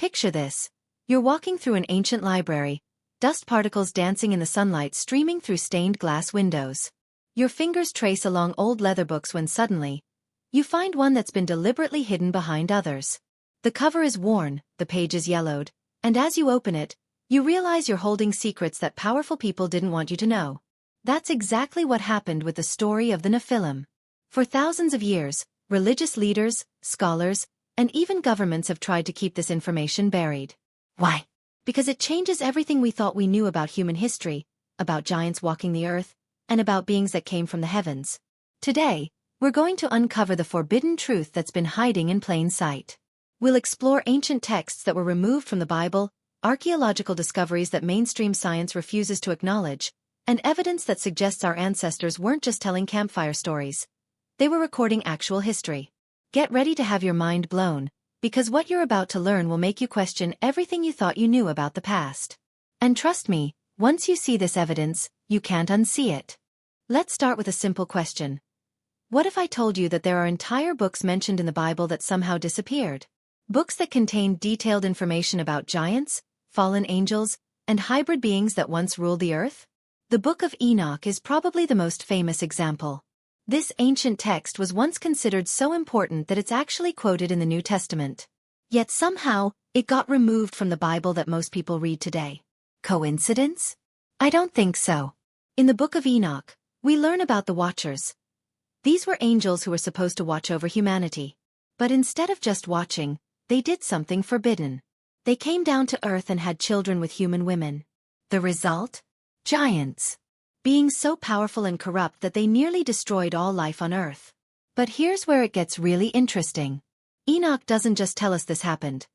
Picture this. You're walking through an ancient library, dust particles dancing in the sunlight streaming through stained glass windows. Your fingers trace along old leather books when suddenly, you find one that's been deliberately hidden behind others. The cover is worn, the page is yellowed, and as you open it, you realize you're holding secrets that powerful people didn't want you to know. That's exactly what happened with the story of the Nephilim. For thousands of years, religious leaders, scholars, and even governments have tried to keep this information buried. Why? Because it changes everything we thought we knew about human history, about giants walking the earth, and about beings that came from the heavens. Today, we're going to uncover the forbidden truth that's been hiding in plain sight. We'll explore ancient texts that were removed from the Bible, archaeological discoveries that mainstream science refuses to acknowledge, and evidence that suggests our ancestors weren't just telling campfire stories. They were recording actual history. Get ready to have your mind blown, because what you're about to learn will make you question everything you thought you knew about the past. And trust me, once you see this evidence, you can't unsee it. Let's start with a simple question. What if I told you that there are entire books mentioned in the Bible that somehow disappeared? Books that contain detailed information about giants, fallen angels, and hybrid beings that once ruled the earth? The Book of Enoch is probably the most famous example. This ancient text was once considered so important that it's actually quoted in the New Testament. Yet somehow, it got removed from the Bible that most people read today. Coincidence? I don't think so. In the Book of Enoch, we learn about the Watchers. These were angels who were supposed to watch over humanity. But instead of just watching, they did something forbidden. They came down to earth and had children with human women. The result? Giants. Beings so powerful and corrupt that they nearly destroyed all life on earth. But here's where it gets really interesting. Enoch doesn't just tell us this happened.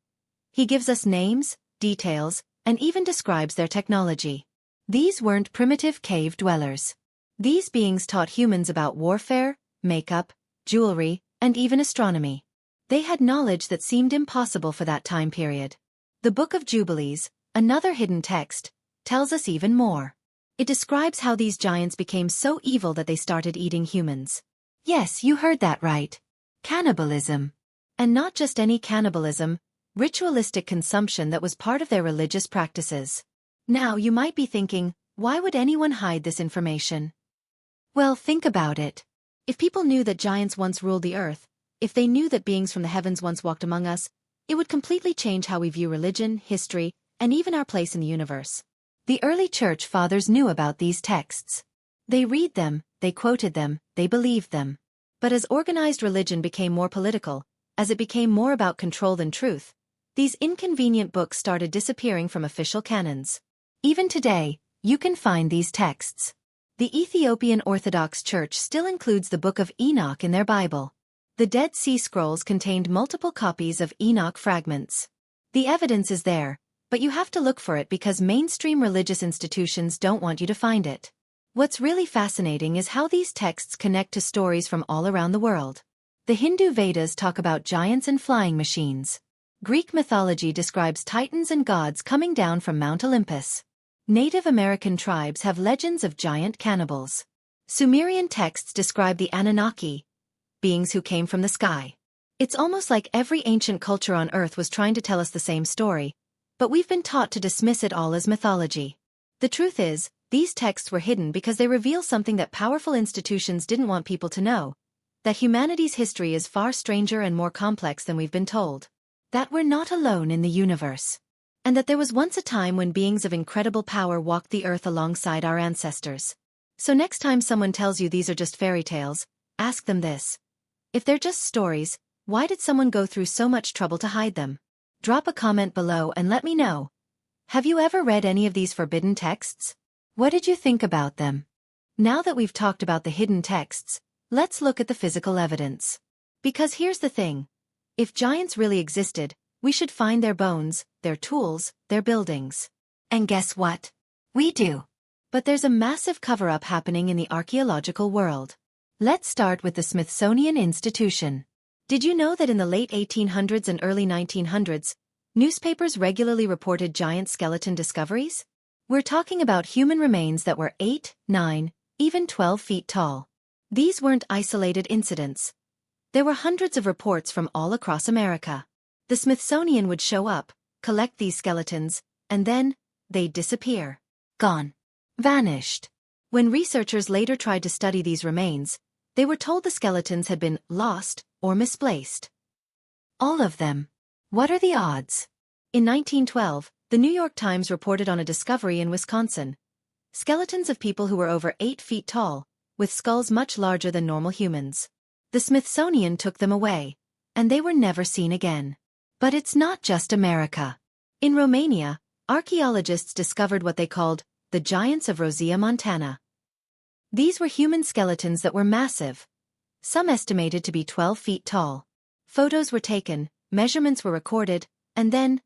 He gives us names, details, and even describes their technology. These weren't primitive cave dwellers. These beings taught humans about warfare, makeup, jewelry, and even astronomy. They had knowledge that seemed impossible for that time period. The Book of Jubilees, another hidden text, tells us even more. It describes how these giants became so evil that they started eating humans. Yes, you heard that right. Cannibalism. And not just any cannibalism, ritualistic consumption that was part of their religious practices. Now you might be thinking, why would anyone hide this information? Well, think about it. If people knew that giants once ruled the earth, if they knew that beings from the heavens once walked among us, it would completely change how we view religion, history, and even our place in the universe. The early church fathers knew about these texts. They read them, they quoted them, they believed them. But as organized religion became more political, as it became more about control than truth, these inconvenient books started disappearing from official canons. Even today, you can find these texts. The Ethiopian Orthodox Church still includes the Book of Enoch in their Bible. The Dead Sea Scrolls contained multiple copies of Enoch fragments. The evidence is there, but you have to look for it because mainstream religious institutions don't want you to find it. What's really fascinating is how these texts connect to stories from all around the world. The Hindu Vedas talk about giants and flying machines. Greek mythology describes titans and gods coming down from Mount Olympus. Native American tribes have legends of giant cannibals. Sumerian texts describe the Anunnaki, beings who came from the sky. It's almost like every ancient culture on Earth was trying to tell us the same story, but we've been taught to dismiss it all as mythology. The truth is, these texts were hidden because they reveal something that powerful institutions didn't want people to know, that humanity's history is far stranger and more complex than we've been told, that we're not alone in the universe, and that there was once a time when beings of incredible power walked the earth alongside our ancestors. So next time someone tells you these are just fairy tales, ask them this. If they're just stories, why did someone go through so much trouble to hide them? Drop a comment below and let me know. Have you ever read any of these forbidden texts? What did you think about them? Now that we've talked about the hidden texts, let's look at the physical evidence. Because here's the thing. If giants really existed, we should find their bones, their tools, their buildings. And guess what? We do. But there's a massive cover-up happening in the archaeological world. Let's start with the Smithsonian Institution. Did you know that in the late 1800s and early 1900s, newspapers regularly reported giant skeleton discoveries? We're talking about human remains that were 8, 9, even 12 feet tall. These weren't isolated incidents. There were hundreds of reports from all across America. The Smithsonian would show up, collect these skeletons, and then, they'd disappear. Gone. Vanished. When researchers later tried to study these remains, they were told the skeletons had been lost or misplaced. All of them. What are the odds? In 1912, the New York Times reported on a discovery in Wisconsin. Skeletons of people who were over 8 feet tall, with skulls much larger than normal humans. The Smithsonian took them away, and they were never seen again. But it's not just America. In Romania, archaeologists discovered what they called the giants of Rosia Montana. These were human skeletons that were massive, some estimated to be 12 feet tall. Photos were taken, measurements were recorded, and then,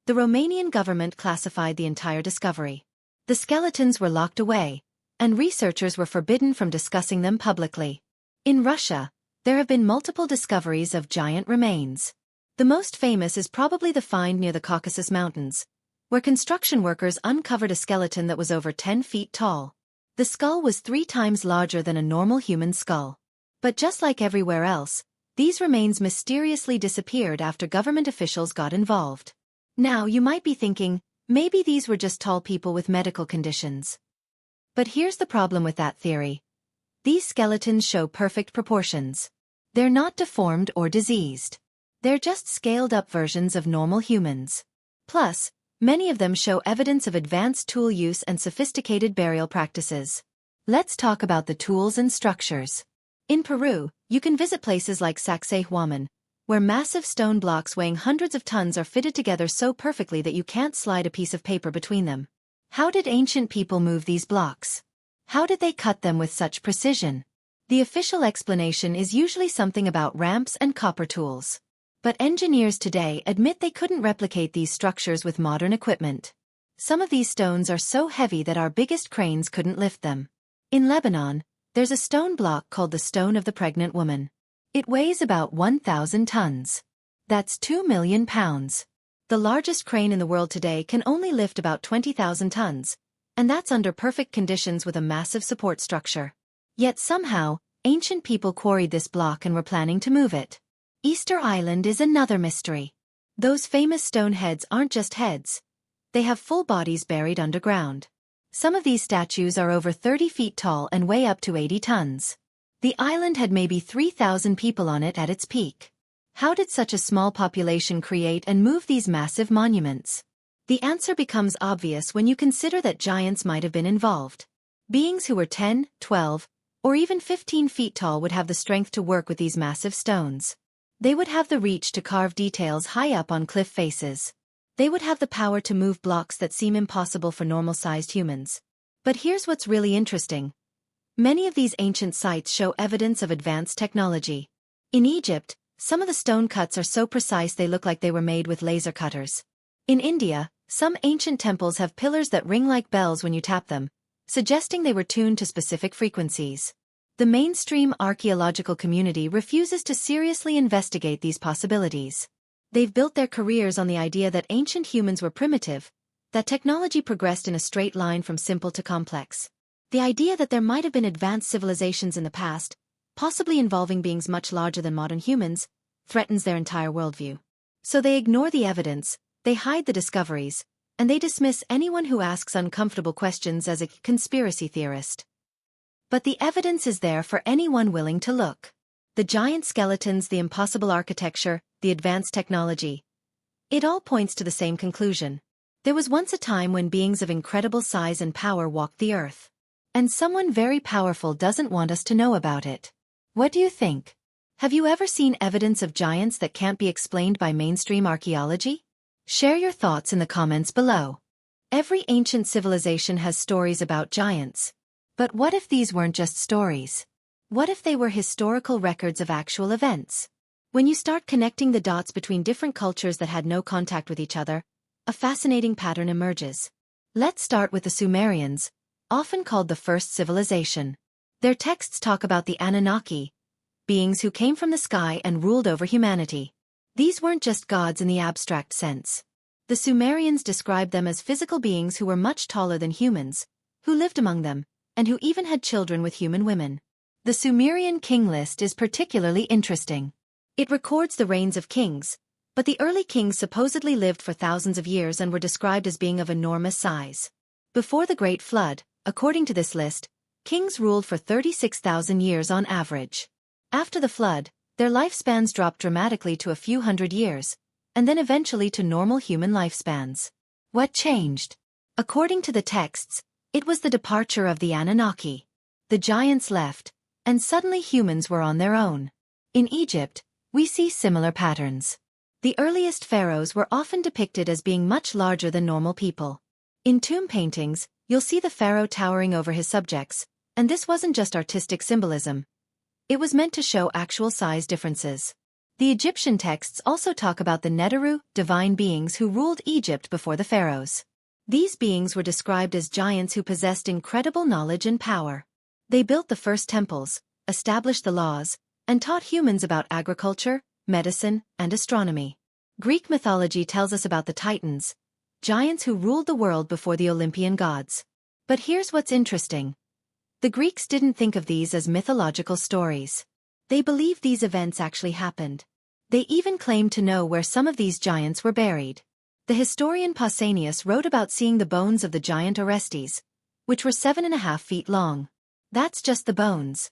the Romanian government classified the entire discovery. The skeletons were locked away, and researchers were forbidden from discussing them publicly. In Russia, there have been multiple discoveries of giant remains. The most famous is probably the find near the Caucasus Mountains, where construction workers uncovered a skeleton that was over 10 feet tall. The skull was 3 times larger than a normal human skull. But just like everywhere else, these remains mysteriously disappeared after government officials got involved. Now you might be thinking, maybe these were just tall people with medical conditions. But here's the problem with that theory. These skeletons show perfect proportions. They're not deformed or diseased. They're just scaled-up versions of normal humans. Plus, many of them show evidence of advanced tool use and sophisticated burial practices. Let's talk about the tools and structures. In Peru, you can visit places like Sacsayhuaman, where massive stone blocks weighing hundreds of tons are fitted together so perfectly that you can't slide a piece of paper between them. How did ancient people move these blocks? How did they cut them with such precision? The official explanation is usually something about ramps and copper tools. But engineers today admit they couldn't replicate these structures with modern equipment. Some of these stones are so heavy that our biggest cranes couldn't lift them. In Lebanon, there's a stone block called the Stone of the Pregnant Woman. It weighs about 1,000 tons. That's 2 million pounds. The largest crane in the world today can only lift about 20,000 tons, and that's under perfect conditions with a massive support structure. Yet somehow, ancient people quarried this block and were planning to move it. Easter Island is another mystery. Those famous stone heads aren't just heads. They have full bodies buried underground. Some of these statues are over 30 feet tall and weigh up to 80 tons. The island had maybe 3,000 people on it at its peak. How did such a small population create and move these massive monuments? The answer becomes obvious when you consider that giants might have been involved. Beings who were 10, 12, or even 15 feet tall would have the strength to work with these massive stones. They would have the reach to carve details high up on cliff faces. They would have the power to move blocks that seem impossible for normal-sized humans. But here's what's really interesting. Many of these ancient sites show evidence of advanced technology. In Egypt, some of the stone cuts are so precise they look like they were made with laser cutters. In India, some ancient temples have pillars that ring like bells when you tap them, suggesting they were tuned to specific frequencies. The mainstream archaeological community refuses to seriously investigate these possibilities. They've built their careers on the idea that ancient humans were primitive, that technology progressed in a straight line from simple to complex. The idea that there might have been advanced civilizations in the past, possibly involving beings much larger than modern humans, threatens their entire worldview. So they ignore the evidence, they hide the discoveries, and they dismiss anyone who asks uncomfortable questions as a conspiracy theorist. But the evidence is there for anyone willing to look. The giant skeletons, the impossible architecture, the advanced technology. It all points to the same conclusion. There was once a time when beings of incredible size and power walked the earth. And someone very powerful doesn't want us to know about it. What do you think? Have you ever seen evidence of giants that can't be explained by mainstream archaeology? Share your thoughts in the comments below. Every ancient civilization has stories about giants. But what if these weren't just stories? What if they were historical records of actual events? When you start connecting the dots between different cultures that had no contact with each other, a fascinating pattern emerges. Let's start with the Sumerians, often called the first civilization. Their texts talk about the Anunnaki, beings who came from the sky and ruled over humanity. These weren't just gods in the abstract sense. The Sumerians described them as physical beings who were much taller than humans, who lived among them, and who even had children with human women. The Sumerian king list is particularly interesting. It records the reigns of kings, But the early kings supposedly lived for thousands of years and were described as being of enormous size. Before the Great Flood, according to this list, kings ruled for 36,000 years on average. After the flood, their lifespans dropped dramatically to a few hundred years, and then eventually to normal human lifespans. What changed? According to the texts, it was the departure of the Anunnaki. The giants left, and suddenly humans were on their own. In Egypt, we see similar patterns. The earliest pharaohs were often depicted as being much larger than normal people. In tomb paintings, you'll see the pharaoh towering over his subjects, and this wasn't just artistic symbolism. It was meant to show actual size differences. The Egyptian texts also talk about the Neteru, divine beings who ruled Egypt before the pharaohs. These beings were described as giants who possessed incredible knowledge and power. They built the first temples, established the laws, and taught humans about agriculture, medicine, and astronomy. Greek mythology tells us about the Titans, giants who ruled the world before the Olympian gods. But here's what's interesting. The Greeks didn't think of these as mythological stories. They believed these events actually happened. They even claimed to know where some of these giants were buried. The historian Pausanias wrote about seeing the bones of the giant Orestes, which were 7.5 feet long. That's just the bones.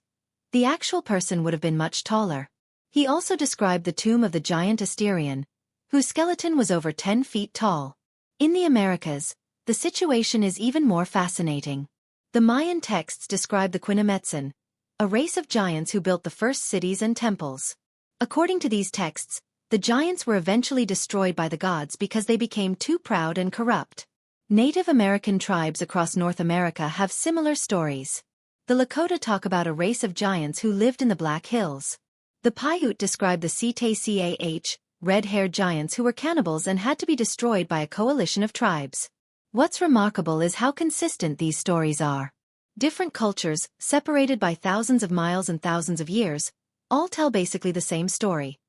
The actual person would have been much taller. He also described the tomb of the giant Asterion, whose skeleton was over 10 feet tall. In the Americas, the situation is even more fascinating. The Mayan texts describe the Quinametsin, a race of giants who built the first cities and temples. According to these texts, the giants were eventually destroyed by the gods because they became too proud and corrupt. Native American tribes across North America have similar stories. The Lakota talk about a race of giants who lived in the Black Hills. The Paiute describe the Ctacah, red-haired giants who were cannibals and had to be destroyed by a coalition of tribes. What's remarkable is how consistent these stories are. Different cultures, separated by thousands of miles and thousands of years, all tell basically the same story.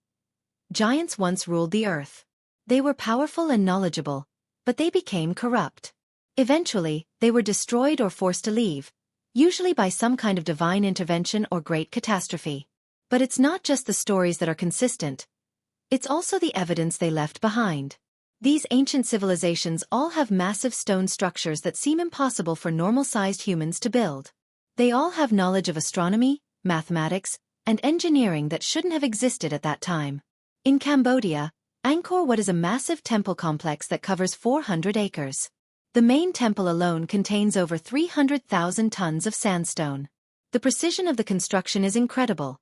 Giants once ruled the earth. They were powerful and knowledgeable, but they became corrupt. Eventually, they were destroyed or forced to leave, usually by some kind of divine intervention or great catastrophe. But it's not just the stories that are consistent. It's also the evidence they left behind. These ancient civilizations all have massive stone structures that seem impossible for normal-sized humans to build. They all have knowledge of astronomy, mathematics, and engineering that shouldn't have existed at that time. In Cambodia, Angkor Wat is a massive temple complex that covers 400 acres. The main temple alone contains over 300,000 tons of sandstone. The precision of the construction is incredible.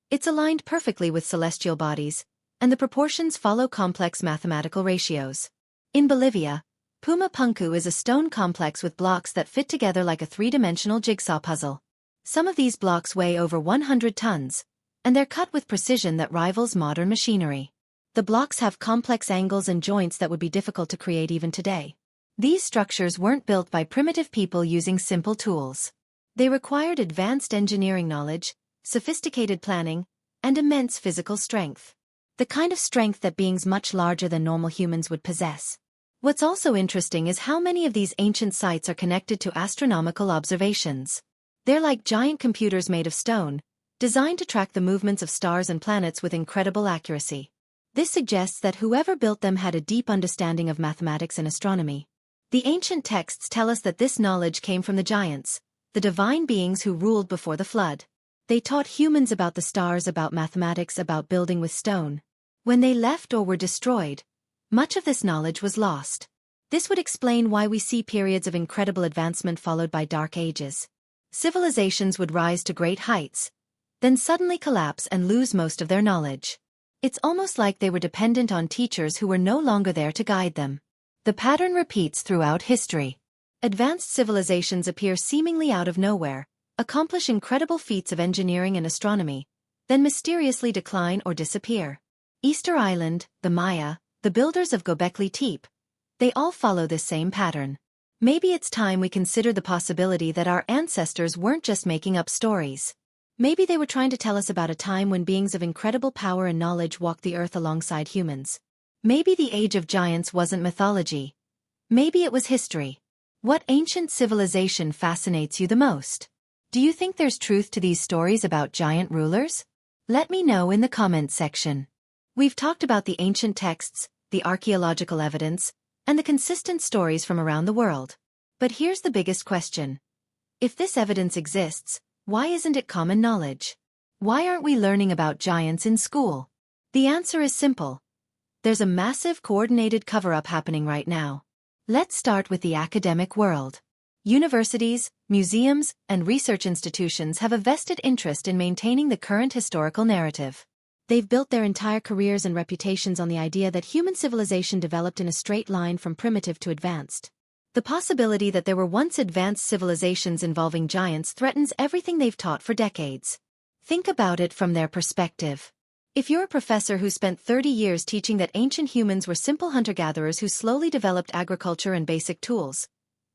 It's aligned perfectly with celestial bodies, and the proportions follow complex mathematical ratios. In Bolivia, Puma Punku is a stone complex with blocks that fit together like a three-dimensional jigsaw puzzle. Some of these blocks weigh over 100 tons, and they're cut with precision that rivals modern machinery. The blocks have complex angles and joints that would be difficult to create even today. These structures weren't built by primitive people using simple tools. They required advanced engineering knowledge, sophisticated planning, and immense physical strength. The kind of strength that beings much larger than normal humans would possess. What's also interesting is how many of these ancient sites are connected to astronomical observations. They're like giant computers made of stone, designed to track the movements of stars and planets with incredible accuracy. This suggests that whoever built them had a deep understanding of mathematics and astronomy. The ancient texts tell us that this knowledge came from the giants, the divine beings who ruled before the flood. They taught humans about the stars, about mathematics, about building with stone. When they left or were destroyed, much of this knowledge was lost. This would explain why we see periods of incredible advancement followed by dark ages. Civilizations would rise to great heights, then suddenly collapse and lose most of their knowledge. It's almost like they were dependent on teachers who were no longer there to guide them. The pattern repeats throughout history. Advanced civilizations appear seemingly out of nowhere, accomplish incredible feats of engineering and astronomy, then mysteriously decline or disappear. Easter Island, the Maya, the builders of Göbekli Tepe, they all follow this same pattern. Maybe it's time we consider the possibility that our ancestors weren't just making up stories. Maybe they were trying to tell us about a time when beings of incredible power and knowledge walked the earth alongside humans. Maybe the age of giants wasn't mythology. Maybe it was history. What ancient civilization fascinates you the most? Do you think there's truth to these stories about giant rulers? Let me know in the comments section. We've talked about the ancient texts, the archaeological evidence, and the consistent stories from around the world. But here's the biggest question. If this evidence exists, why isn't it common knowledge? Why aren't we learning about giants in school? The answer is simple. There's a massive coordinated cover-up happening right now. Let's start with the academic world. Universities, museums, and research institutions have a vested interest in maintaining the current historical narrative. They've built their entire careers and reputations on the idea that human civilization developed in a straight line from primitive to advanced. The possibility that there were once advanced civilizations involving giants threatens everything they've taught for decades. Think about it from their perspective. If you're a professor who spent 30 years teaching that ancient humans were simple hunter-gatherers who slowly developed agriculture and basic tools,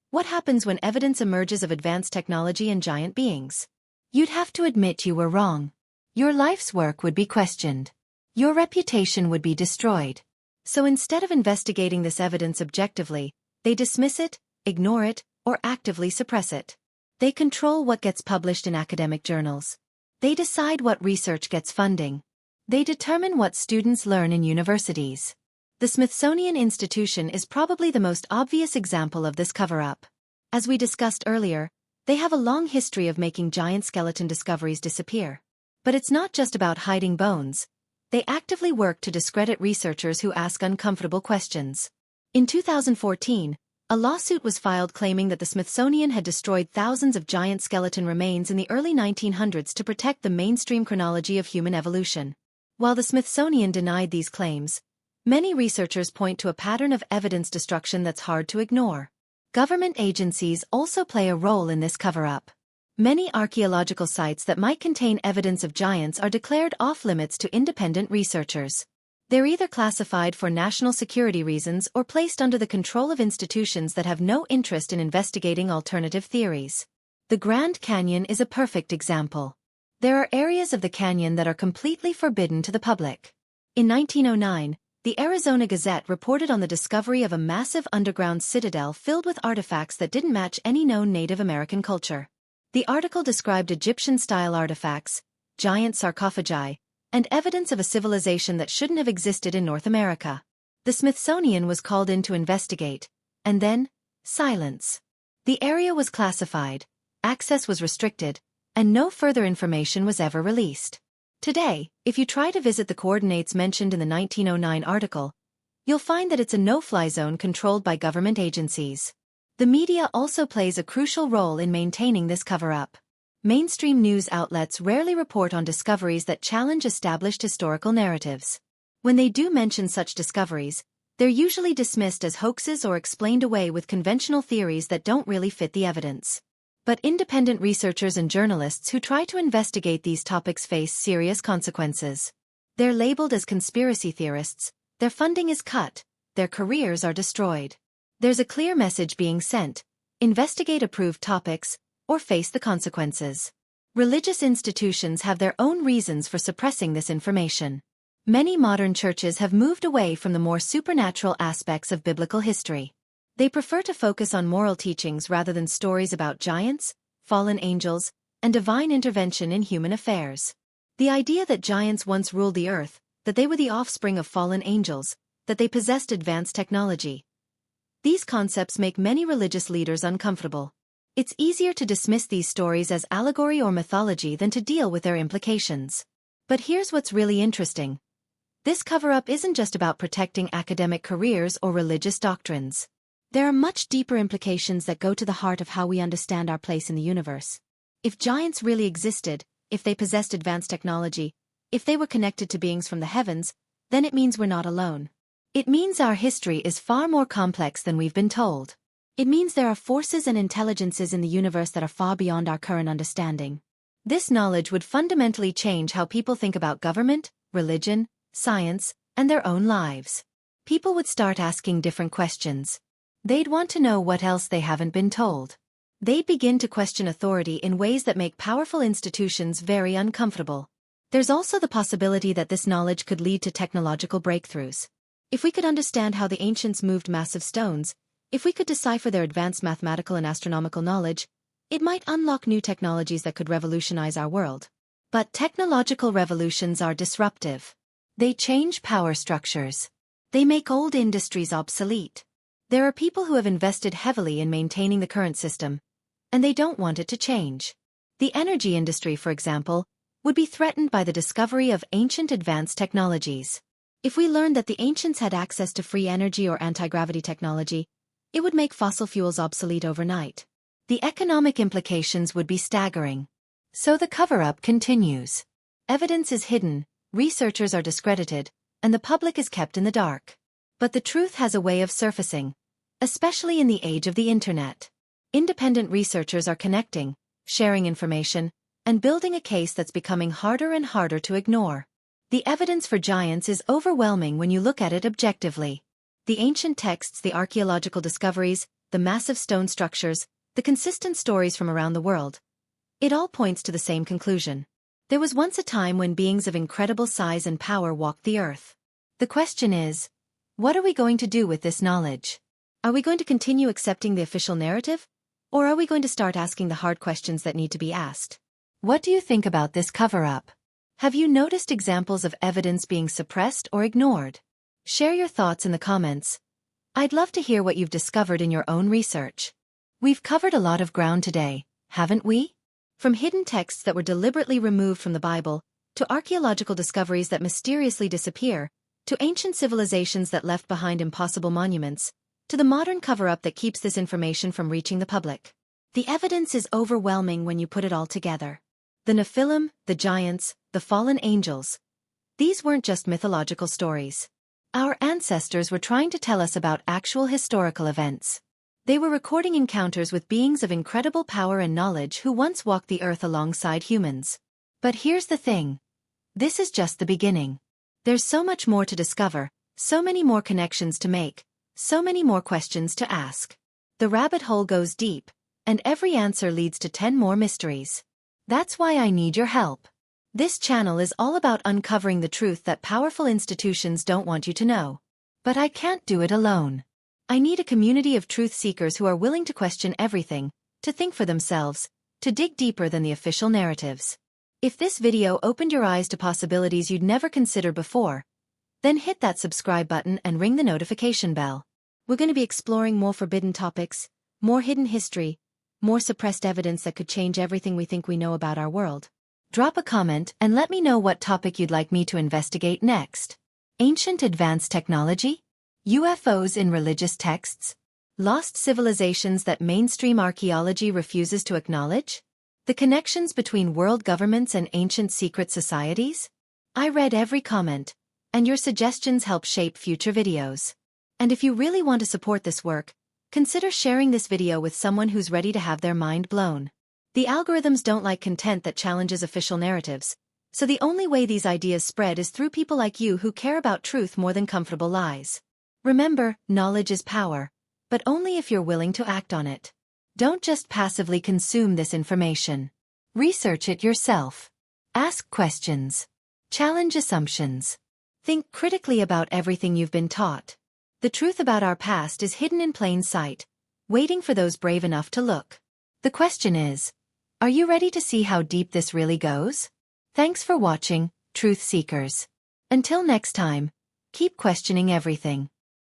what happens when evidence emerges of advanced technology and giant beings? You'd have to admit you were wrong. Your life's work would be questioned. Your reputation would be destroyed. So instead of investigating this evidence objectively, they dismiss it, ignore it, or actively suppress it. They control what gets published in academic journals. They decide what research gets funding. They determine what students learn in universities. The Smithsonian Institution is probably the most obvious example of this cover-up. As we discussed earlier, they have a long history of making giant skeleton discoveries disappear. But it's not just about hiding bones. They actively work to discredit researchers who ask uncomfortable questions. In 2014, a lawsuit was filed claiming that the Smithsonian had destroyed thousands of giant skeleton remains in the early 1900s to protect the mainstream chronology of human evolution. While the Smithsonian denied these claims, many researchers point to a pattern of evidence destruction that's hard to ignore. Government agencies also play a role in this cover-up. Many archaeological sites that might contain evidence of giants are declared off-limits to independent researchers. They're either classified for national security reasons or placed under the control of institutions that have no interest in investigating alternative theories. The Grand Canyon is a perfect example. There are areas of the canyon that are completely forbidden to the public. In 1909, the Arizona Gazette reported on the discovery of a massive underground citadel filled with artifacts that didn't match any known Native American culture. The article described Egyptian-style artifacts, giant sarcophagi, and evidence of a civilization that shouldn't have existed in North America. The Smithsonian was called in to investigate, and then, silence. The area was classified, access was restricted, and no further information was ever released. Today, if you try to visit the coordinates mentioned in the 1909 article, you'll find that it's a no-fly zone controlled by government agencies. The media also plays a crucial role in maintaining this cover-up. Mainstream news outlets rarely report on discoveries that challenge established historical narratives. When they do mention such discoveries, they're usually dismissed as hoaxes or explained away with conventional theories that don't really fit the evidence. But independent researchers and journalists who try to investigate these topics face serious consequences. They're labeled as conspiracy theorists, their funding is cut, their careers are destroyed. There's a clear message being sent: investigate approved topics, or face the consequences. Religious institutions have their own reasons for suppressing this information. Many modern churches have moved away from the more supernatural aspects of biblical history. They prefer to focus on moral teachings rather than stories about giants, fallen angels, and divine intervention in human affairs. The idea that giants once ruled the earth, that they were the offspring of fallen angels, that they possessed advanced technology. These concepts make many religious leaders uncomfortable. It's easier to dismiss these stories as allegory or mythology than to deal with their implications. But here's what's really interesting. This cover-up isn't just about protecting academic careers or religious doctrines. There are much deeper implications that go to the heart of how we understand our place in the universe. If giants really existed, if they possessed advanced technology, if they were connected to beings from the heavens, then it means we're not alone. It means our history is far more complex than we've been told. It means there are forces and intelligences in the universe that are far beyond our current understanding. This knowledge would fundamentally change how people think about government, religion, science, and their own lives. People would start asking different questions. They'd want to know what else they haven't been told. They'd begin to question authority in ways that make powerful institutions very uncomfortable. There's also the possibility that this knowledge could lead to technological breakthroughs. If we could understand how the ancients moved massive stones, if we could decipher their advanced mathematical and astronomical knowledge, it might unlock new technologies that could revolutionize our world. But technological revolutions are disruptive. They change power structures. They make old industries obsolete. There are people who have invested heavily in maintaining the current system, and they don't want it to change. The energy industry, for example, would be threatened by the discovery of ancient advanced technologies. If we learned that the ancients had access to free energy or anti-gravity technology, it would make fossil fuels obsolete overnight. The economic implications would be staggering. So the cover-up continues. Evidence is hidden, researchers are discredited, and the public is kept in the dark. But the truth has a way of surfacing, especially in the age of the internet. Independent researchers are connecting, sharing information, and building a case that's becoming harder and harder to ignore. The evidence for giants is overwhelming when you look at it objectively. The ancient texts, the archaeological discoveries, the massive stone structures, the consistent stories from around the world. It all points to the same conclusion. There was once a time when beings of incredible size and power walked the earth. The question is, what are we going to do with this knowledge? Are we going to continue accepting the official narrative? Or are we going to start asking the hard questions that need to be asked? What do you think about this cover-up? Have you noticed examples of evidence being suppressed or ignored? Share your thoughts in the comments. I'd love to hear what you've discovered in your own research. We've covered a lot of ground today, haven't we? From hidden texts that were deliberately removed from the Bible, to archaeological discoveries that mysteriously disappear, to ancient civilizations that left behind impossible monuments, to the modern cover-up that keeps this information from reaching the public. The evidence is overwhelming when you put it all together. The Nephilim, the giants, the fallen angels. These weren't just mythological stories. Our ancestors were trying to tell us about actual historical events. They were recording encounters with beings of incredible power and knowledge who once walked the earth alongside humans. But here's the thing. This is just the beginning. There's so much more to discover, so many more connections to make, so many more questions to ask. The rabbit hole goes deep, and every answer leads to 10 more mysteries. That's why I need your help. This channel is all about uncovering the truth that powerful institutions don't want you to know. But I can't do it alone. I need a community of truth seekers who are willing to question everything, to think for themselves, to dig deeper than the official narratives. If this video opened your eyes to possibilities you'd never considered before, then hit that subscribe button and ring the notification bell. We're going to be exploring more forbidden topics, more hidden history, more suppressed evidence that could change everything we think we know about our world. Drop a comment and let me know what topic you'd like me to investigate next. Ancient advanced technology? UFOs in religious texts? Lost civilizations that mainstream archaeology refuses to acknowledge? The connections between world governments and ancient secret societies? I read every comment, and your suggestions help shape future videos. And if you really want to support this work, consider sharing this video with someone who's ready to have their mind blown. The algorithms don't like content that challenges official narratives, so the only way these ideas spread is through people like you who care about truth more than comfortable lies. Remember, knowledge is power, but only if you're willing to act on it. Don't just passively consume this information. Research it yourself. Ask questions. Challenge assumptions. Think critically about everything you've been taught. The truth about our past is hidden in plain sight, waiting for those brave enough to look. The question is, are you ready to see how deep this really goes? Thanks for watching, Truth Seekers. Until next time, keep questioning everything.